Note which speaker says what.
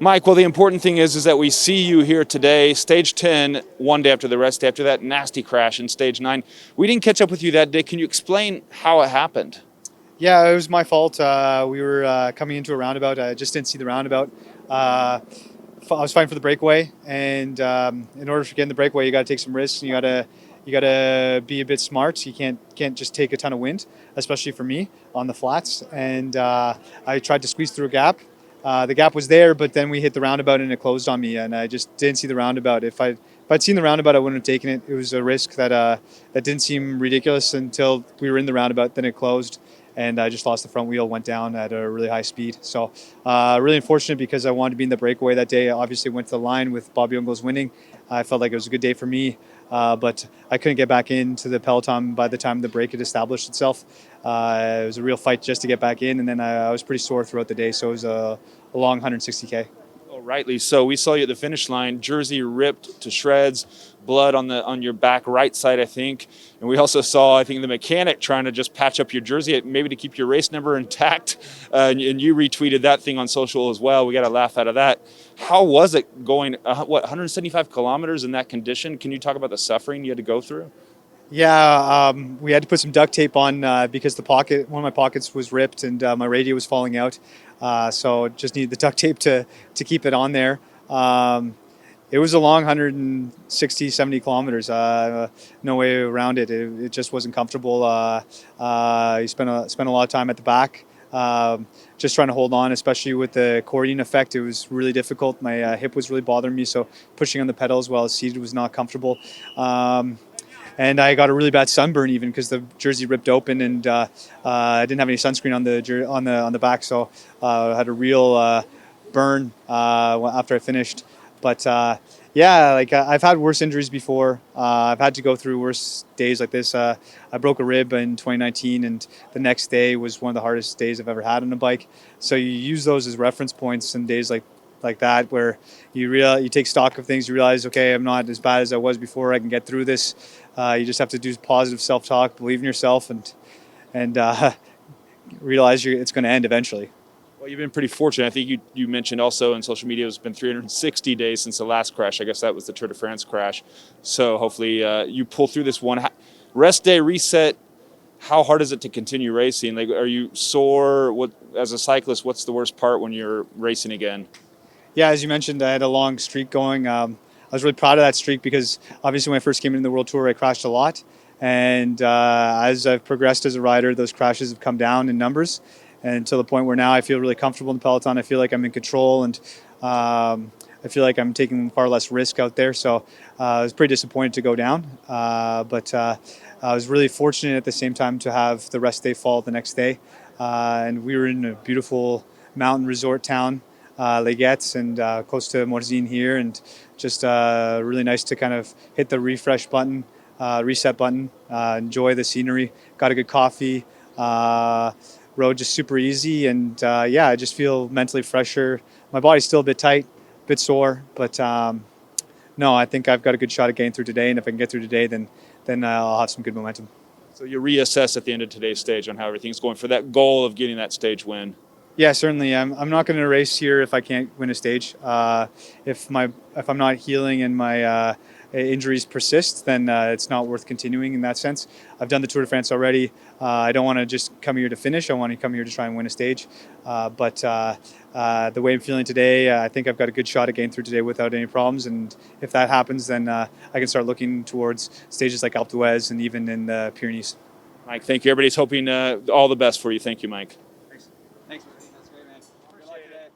Speaker 1: Mike, well, the important thing is that we see you here today, stage 10, one day after the rest day, after that nasty crash in stage 9. We didn't catch up with you that day. Can you explain how it happened?
Speaker 2: Yeah, it was my fault. We were coming into a roundabout. I just didn't see the roundabout. I was fighting for the breakaway, and in order to get in the breakaway, you got to take some risks. And you got to be a bit smart. You can't just take a ton of wind, especially for me on the flats. And I tried to squeeze through a gap. The gap was there, but then we hit the roundabout and it closed on me, and I just didn't see the roundabout. If I'd seen the roundabout, I wouldn't have taken it. It was a risk that didn't seem ridiculous until we were in the roundabout. Then it closed, and I just lost the front wheel, went down at a really high speed. So really unfortunate because I wanted to be in the breakaway that day. I obviously went to the line with Bobby Ungles winning. I felt like it was a good day for me, but I couldn't get back into the peloton by the time the break had established itself. It was a real fight just to get back in, and then I was pretty sore throughout the day, so it was a long 160K.
Speaker 1: Oh, rightly so. We saw you at the finish line, jersey ripped to shreds, blood on your back right side, I think. And we also saw, I think, the mechanic trying to just patch up your jersey, maybe to keep your race number intact. And you retweeted that thing on social as well. We got a laugh out of that. How was it going, 175 kilometers in that condition? Can you talk about the suffering you had to go through?
Speaker 2: Yeah, we had to put some duct tape on because one of my pockets was ripped and my radio was falling out. So just needed the duct tape to keep it on there. It was a long 160, 70 kilometers. No way around it. It just wasn't comfortable. You spent a lot of time at the back, just trying to hold on, especially with the accordion effect. It was really difficult. My hip was really bothering me, so pushing on the pedal as well as seated was not comfortable. And I got a really bad sunburn even because the jersey ripped open, and I didn't have any sunscreen on the back, so I had a real burn after I finished. But yeah, like I've had worse injuries before. I've had to go through worse days like this. I broke a rib in 2019, and the next day was one of the hardest days I've ever had on a bike. So you use those as reference points in days like that, where you take stock of things. You realize, okay, I'm not as bad as I was before. I can get through this. You just have to do positive self-talk, believe in yourself, and realize it's going to end eventually.
Speaker 1: Well, you've been pretty fortunate. I think you mentioned also in social media it's been 360 days since the last crash. I guess that was the Tour de France crash. So hopefully you pull through this one. Rest day, reset. How hard is it to continue racing? Like, are you sore? As a cyclist, what's the worst part when you're racing again?
Speaker 2: Yeah, as you mentioned, I had a long streak going. I was really proud of that streak because obviously when I first came into the World Tour, I crashed a lot. And as I've progressed as a rider, those crashes have come down in numbers. And to the point where now I feel really comfortable in the peloton. I feel like I'm in control, and I feel like I'm taking far less risk out there. So I was pretty disappointed to go down. But I was really fortunate at the same time to have the rest day fall the next day. And we were in a beautiful mountain resort town, Legetz, and close to Morzine here, and just really nice to kind of hit the refresh button, reset button, enjoy the scenery. Got a good coffee, rode just super easy, and yeah, I just feel mentally fresher. My body's still a bit tight, a bit sore, but no, I think I've got a good shot at getting through today, and if I can get through today, then I'll have some good momentum.
Speaker 1: So you reassess at the end of today's stage on how everything's going for that goal of getting that stage win.
Speaker 2: Yeah, certainly. I'm not going to race here if I can't win a stage. If I'm not healing and my injuries persist, then it's not worth continuing in that sense. I've done the Tour de France already. I don't want to just come here to finish. I want to come here to try and win a stage. But the way I'm feeling today, I think I've got a good shot at getting through today without any problems. And if that happens, then I can start looking towards stages like Alpe d'Huez and even in the Pyrenees.
Speaker 1: Mike, thank you. Everybody's hoping all the best for you. Thank you, Mike.
Speaker 2: Thanks. Thanks, buddy. That's great, man. Good luck today.